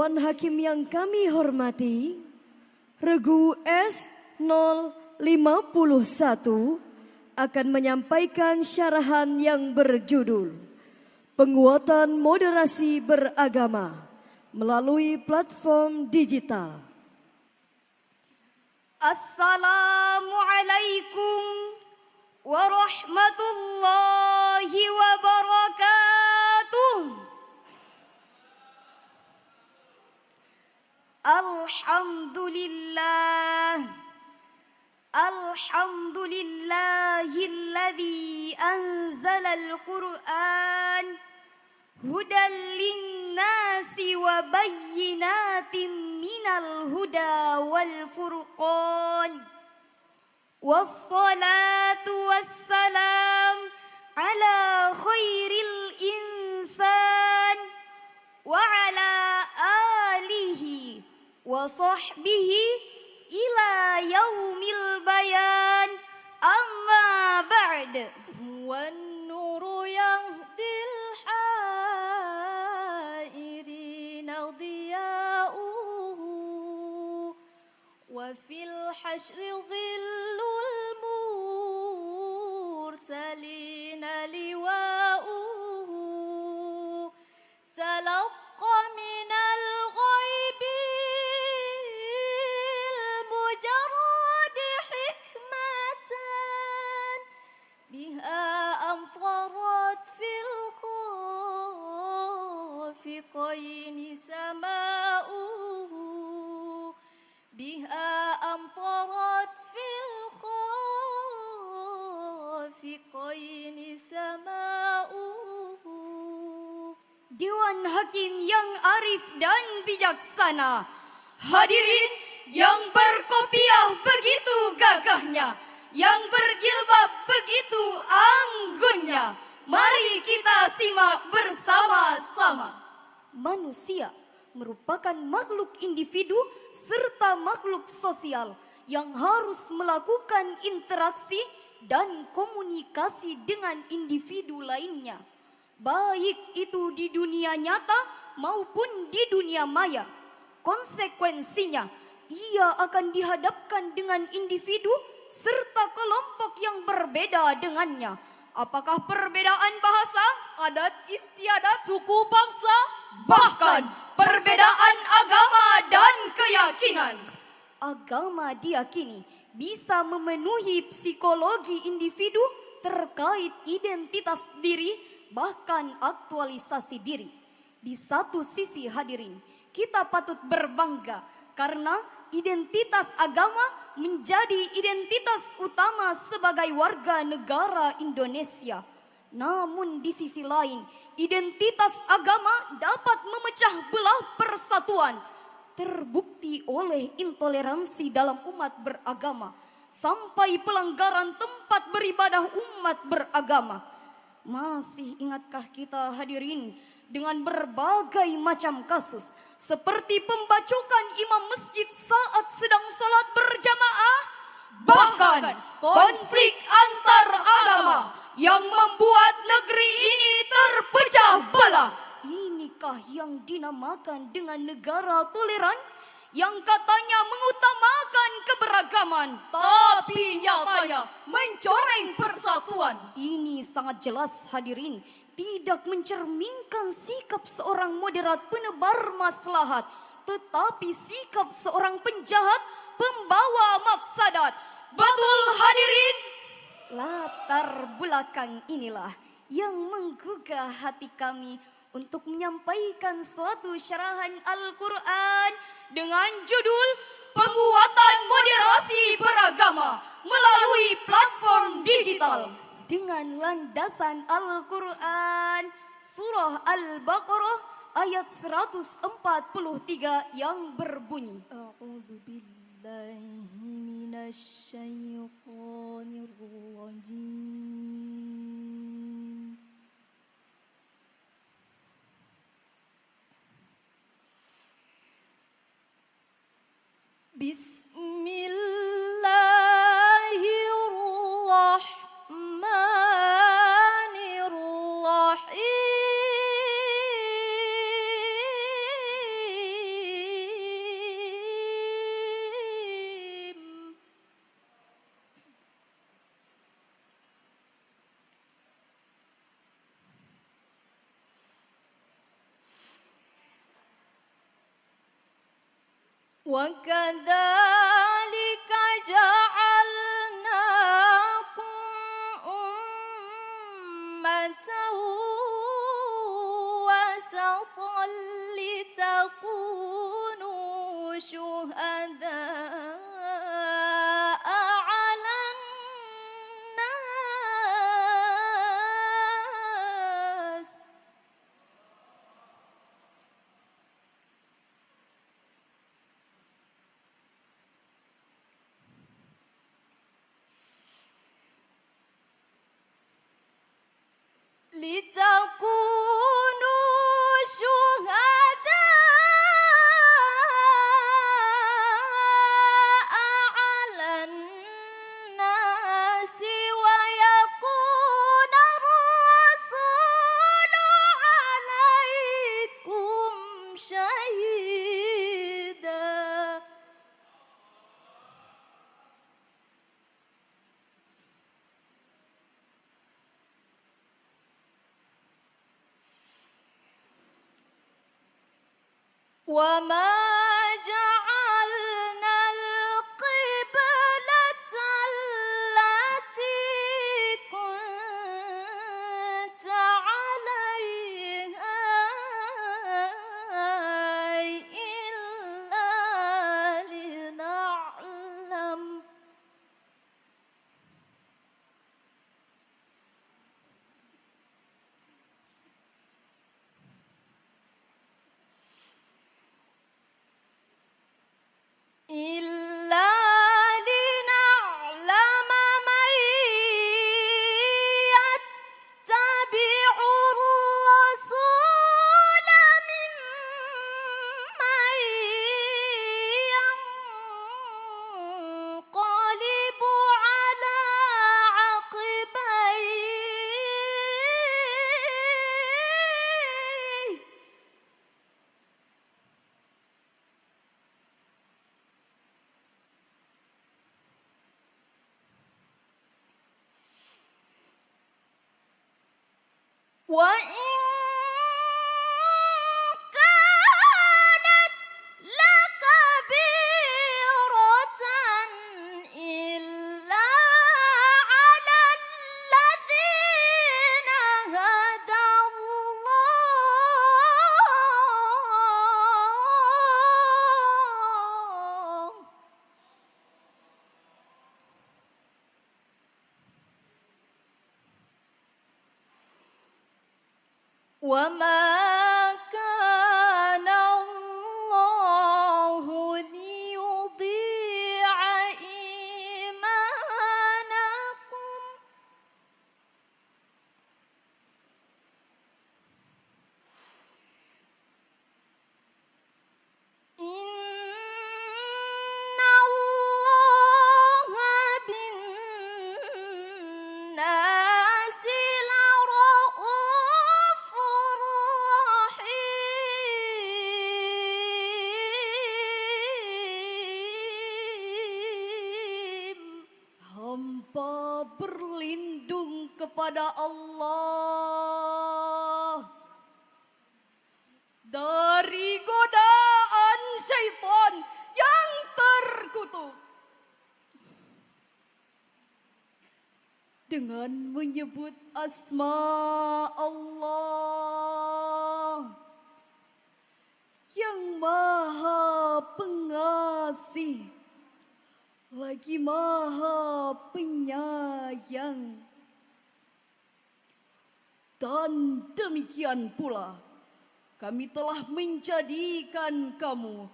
Dewan Hakim yang kami hormati, Regu S051 akan menyampaikan syarahan yang berjudul Penguatan Moderasi Beragama melalui platform digital. Assalamualaikum warahmatullahi wabarakatuh. Alhamdulillahilladzi anzalal Qur'an hudan linnasi wa bayyinatin minal huda wal furqan. Wassalatu wassalam ala khairil insan wa ala alihi wa sahbihi ila yaumil bayan, amma ba'd. Wan nuru yahdil hairina diya'uhu wa fil hashri dhillul mursalina liwa'uhu talaqqa minal ghaibil mujarrad hikmatan biha amtarat fil khafiqaini sama'uhu biha amtarat fil khafiqaini sama'uhu. Dewan Hakim yang arif dan bijaksana, hadirin yang berkopiah begitu gagahnya, yang berjilbab begitu anggunnya, mari kita simak bersama-sama. Manusia merupakan makhluk individu serta makhluk sosial yang harus melakukan interaksi dan komunikasi dengan individu lainnya, baik itu di dunia nyata maupun di dunia maya. Konsekuensinya, ia akan dihadapkan dengan individu serta kelompok yang berbeda dengannya. Apakah perbedaan bahasa, adat istiadat, suku bangsa, bahkan perbedaan agama dan keyakinan. Agama diyakini bisa memenuhi psikologi individu terkait identitas diri, bahkan aktualisasi diri. Di satu sisi hadirin, kita patut berbangga karena identitas agama menjadi identitas utama sebagai warga negara Indonesia. Namun di sisi lain, identitas agama dapat memecah belah persatuan. Terbukti oleh intoleransi dalam umat beragama sampai pelanggaran tempat beribadah umat beragama. Masih ingatkah kita hadirin dengan berbagai macam kasus seperti pembacokan imam masjid saat sedang sholat berjamaah, bahkan konflik antar agama yang membuat negeri ini terpecah belah? Inikah yang dinamakan dengan negara toleran yang katanya mengutamakan keberagaman, tapi nyatanya mencoreng persatuan? Ini sangat jelas hadirin tidak mencerminkan sikap seorang moderat penebar maslahat, tetapi sikap seorang penjahat pembawa mafsadat. Betul hadirin? Latar belakang inilah yang menggugah hati kami untuk menyampaikan suatu syarahan Al-Quran dengan judul Penguatan Moderasi Beragama melalui platform digital dengan landasan Al-Quran Surah Al-Baqarah ayat 143 yang berbunyi, A'udzu billahi minasy syaithanir rajim. Bismillahirrahmanirrahim. وكذلك جعلناكم أمة وسطا لتكونوا شهداء على الناس لتكونوا شهداء على الناس ويكون الرسول عليكم شهيدا وما جعلنا القبلة التي كنت عليها إلا لنعلم إلا لنعلم من يتبع الرسول ممن ينقلب على عقبيه وإن كانت لكبيرة إلا على الذين هدى الله وما كان الله ليضيع إيمانكم إن الله بالناس لرؤوف رحيم. Hamba berlindung kepada Allah dari godaan syaitan yang terkutuk. Dengan menyebut asma Allah yang Maha Pengasih lagi Maha Penyayang. Dan demikian pula kami telah menjadikan kamu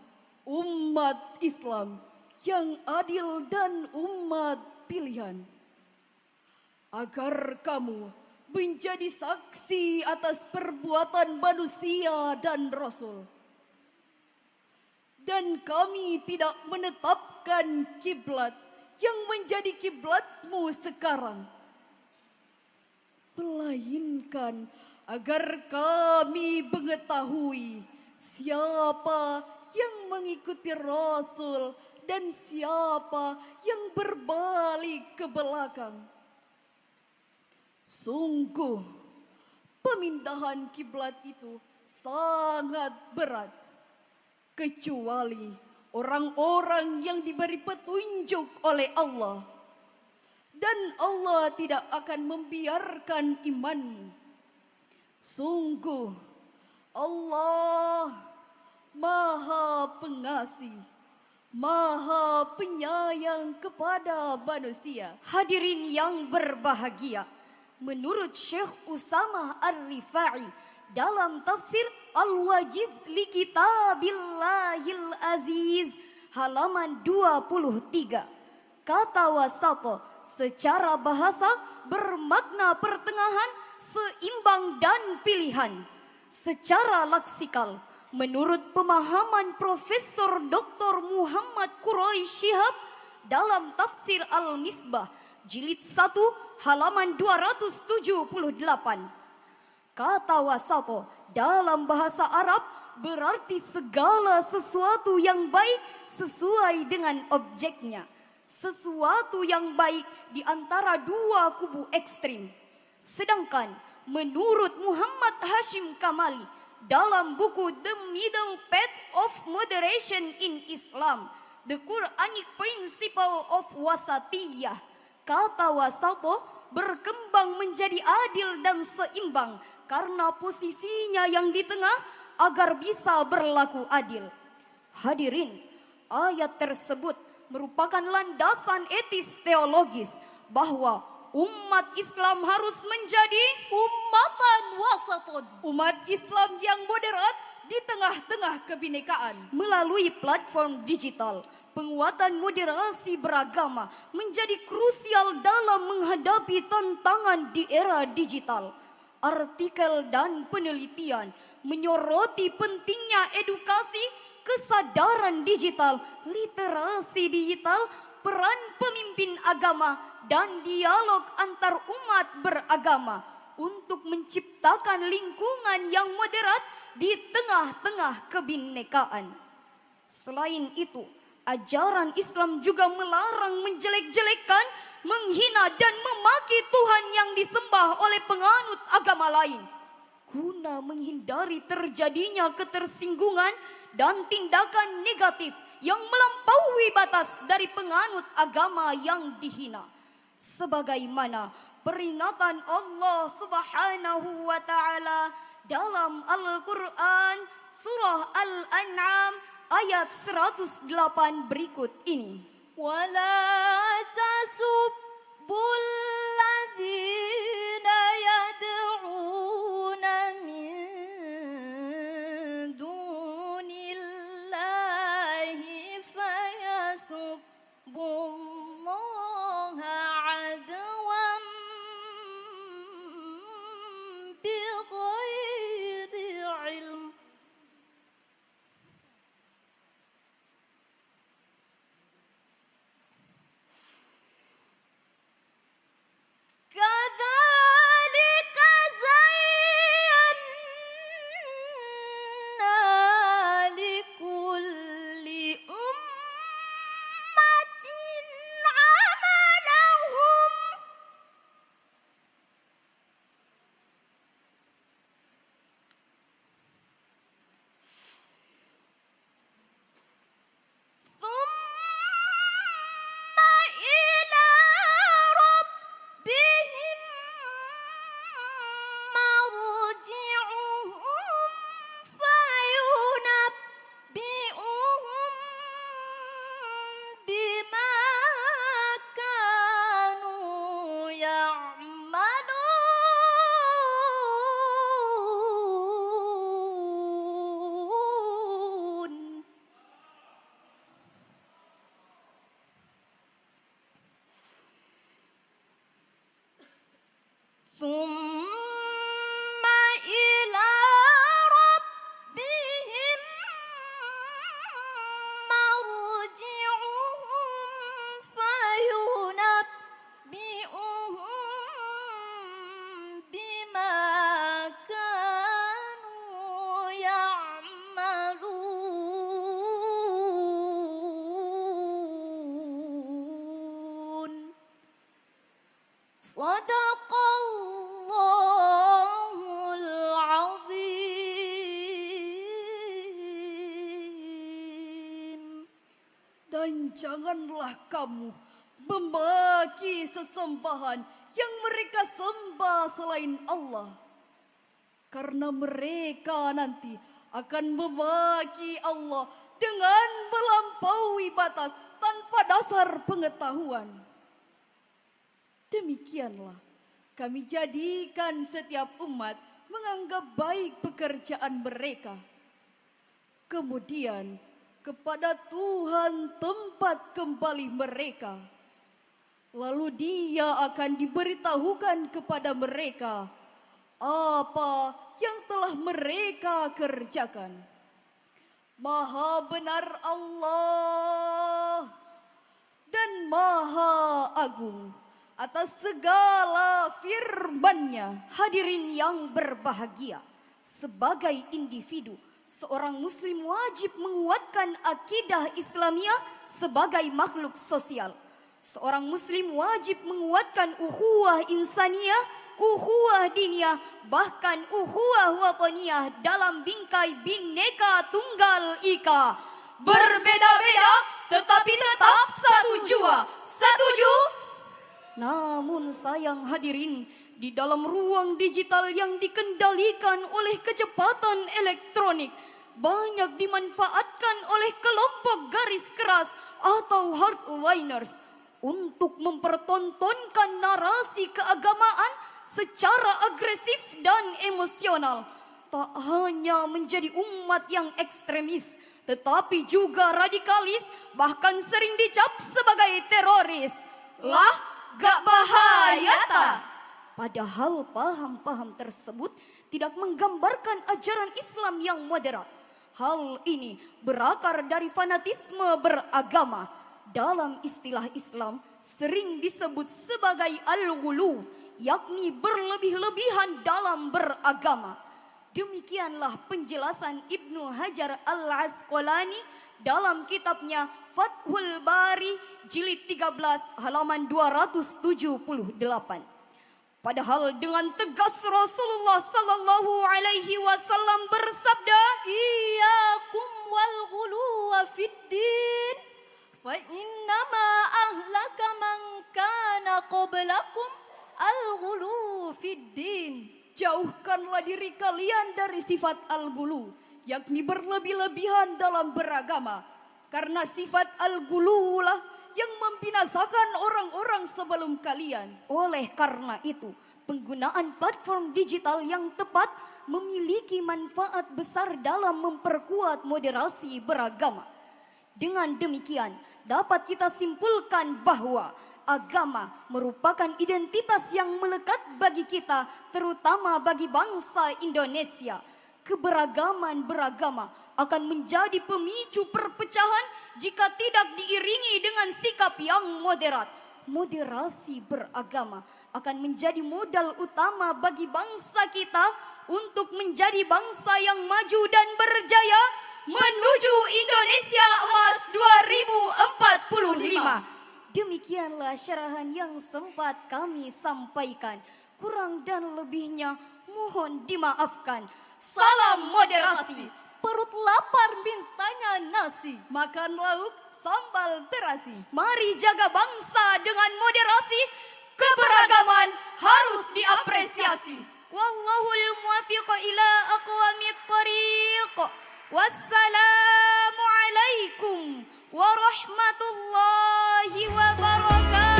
umat Islam yang adil dan umat pilihan, agar kamu menjadi saksi atas perbuatan manusia dan Rasul. Dan kami tidak menetapkan kiblat yang menjadi kiblatmu sekarang, melainkan agar kami mengetahui siapa yang mengikuti Rasul dan siapa yang berbalik ke belakang. Sungguh, pemindahan kiblat itu sangat berat, kecuali orang-orang yang diberi petunjuk oleh Allah. Dan Allah tidak akan membiarkan imanmu. Sungguh Allah Maha Pengasih, Maha Penyayang kepada manusia. Hadirin yang berbahagia, menurut Syekh Usamah Ar-Rifai dalam tafsir Al-Wajiz li Kitabillahil Aziz halaman 23, kata wasata secara bahasa bermakna pertengahan, seimbang dan pilihan. Secara leksikal, menurut pemahaman Profesor Dr. Muhammad Quraish Shihab dalam tafsir Al-Misbah jilid 1 halaman 278, kata wasato dalam bahasa Arab berarti segala sesuatu yang baik sesuai dengan objeknya. Sesuatu yang baik di antara dua kubu ekstrim. Sedangkan menurut Muhammad Hashim Kamali dalam buku The Middle Path of Moderation in Islam, The Quranic Principle of Wasatiyah, kata wasato berkembang menjadi adil dan seimbang karena posisinya yang di tengah agar bisa berlaku adil. Hadirin, ayat tersebut merupakan landasan etis teologis bahwa umat Islam harus menjadi ummatan wasatun, umat Islam yang moderat di tengah-tengah kebinekaan. Melalui platform digital, penguatan moderasi beragama menjadi krusial dalam menghadapi tantangan di era digital. Artikel dan penelitian menyoroti pentingnya edukasi, kesadaran digital, literasi digital, peran pemimpin agama, dan dialog antar umat beragama untuk menciptakan lingkungan yang moderat di tengah-tengah kebinekaan. Selain itu, ajaran Islam juga melarang menjelek-jelekan, menghina dan memaki Tuhan yang disembah oleh penganut agama lain, guna menghindari terjadinya ketersinggungan dan tindakan negatif yang melampaui batas dari penganut agama yang dihina. Sebagaimana peringatan Allah Subhanahu wa taala dalam Al-Qur'an surah Al-An'am ayat 108 berikut ini. Wala tasubbul ladzina yad'una min dunillahi fayasubbullaha adwan bighairi ilm. Kadzalika zayyana likulli ummatin amalahum thumma ila rabbihim marji'uhum fayunabbi'uhum bima kanu ya'malun. Summa ila rabbihim marji'uhum fayunabbi'uhum bima kanu ya'malun. Sadaqallahul azim. Dan janganlah kamu memaki sesembahan yang mereka sembah selain Allah. Karena mereka nanti akan memaki Allah dengan melampaui batas tanpa dasar pengetahuan. Demikianlah kami jadikan setiap umat menganggap baik pekerjaan mereka. Kemudian kepada Tuhan tempat kembali mereka. Lalu Dia akan diberitahukan kepada mereka apa yang telah mereka kerjakan. Maha benar Allah dan Maha Agung atas segala firman-Nya. Hadirin yang berbahagia, sebagai individu, seorang muslim wajib menguatkan akidah Islamiyah sebagai makhluk sosial. Seorang muslim wajib menguatkan ukhuwah insaniyah, ukhuwah diniyah, bahkan ukhuwah wataniyah dalam bingkai Bhinneka Tunggal Ika. Berbeda-beda tetapi tetap satu jua. Setuju? Namun sayang hadirin, di dalam ruang digital yang dikendalikan oleh kecepatan elektronik, banyak dimanfaatkan oleh kelompok garis keras atau hardliners untuk mempertontonkan narasi keagamaan secara agresif dan emosional. Tak hanya menjadi umat yang ekstremis, tetapi juga radikalis, bahkan sering dicap sebagai teroris. Lah, gak bahaya tak? Padahal paham-paham tersebut tidak menggambarkan ajaran Islam yang moderat. Hal ini berakar dari fanatisme beragama. Dalam istilah Islam sering disebut sebagai al-ghulu, yakni berlebih-lebihan dalam beragama. Demikianlah penjelasan Ibnu Hajar Al-Asqalani dalam kitabnya Fathul Bari jilid 13 halaman 278. Padahal dengan tegas Rasulullah sallallahu alaihi wasallam bersabda, Iyyakum wal ghuluwa fid din, fa innama ahlaka man kana qablakum al ghulu fid din. Jauhkanlah diri kalian dari sifat al-ghulu, yakni berlebih-lebihan dalam beragama. Karena sifat al-ghulu lah yang membinasakan orang-orang sebelum kalian. oleh karena itu, penggunaan platform digital yang tepat memiliki manfaat besar dalam memperkuat moderasi beragama. Dengan demikian, dapat kita simpulkan bahwa agama merupakan identitas yang melekat bagi kita, terutama bagi bangsa Indonesia. Keberagaman beragama akan menjadi pemicu perpecahan jika tidak diiringi dengan sikap yang moderat. Moderasi beragama akan menjadi modal utama bagi bangsa kita untuk menjadi bangsa yang maju dan berjaya menuju Indonesia Emas 2045. Demikianlah syarahan yang sempat kami sampaikan. Kurang dan lebihnya mohon dimaafkan. Salam moderasi. Perut lapar mintanya nasi, makan lauk sambal terasi. Mari jaga bangsa dengan moderasi. Keberagaman harus diapresiasi. Wallahul muwaffiq ila aqwamit thariq. Wassalamu alaikum warahmatullahi wabarakatuh.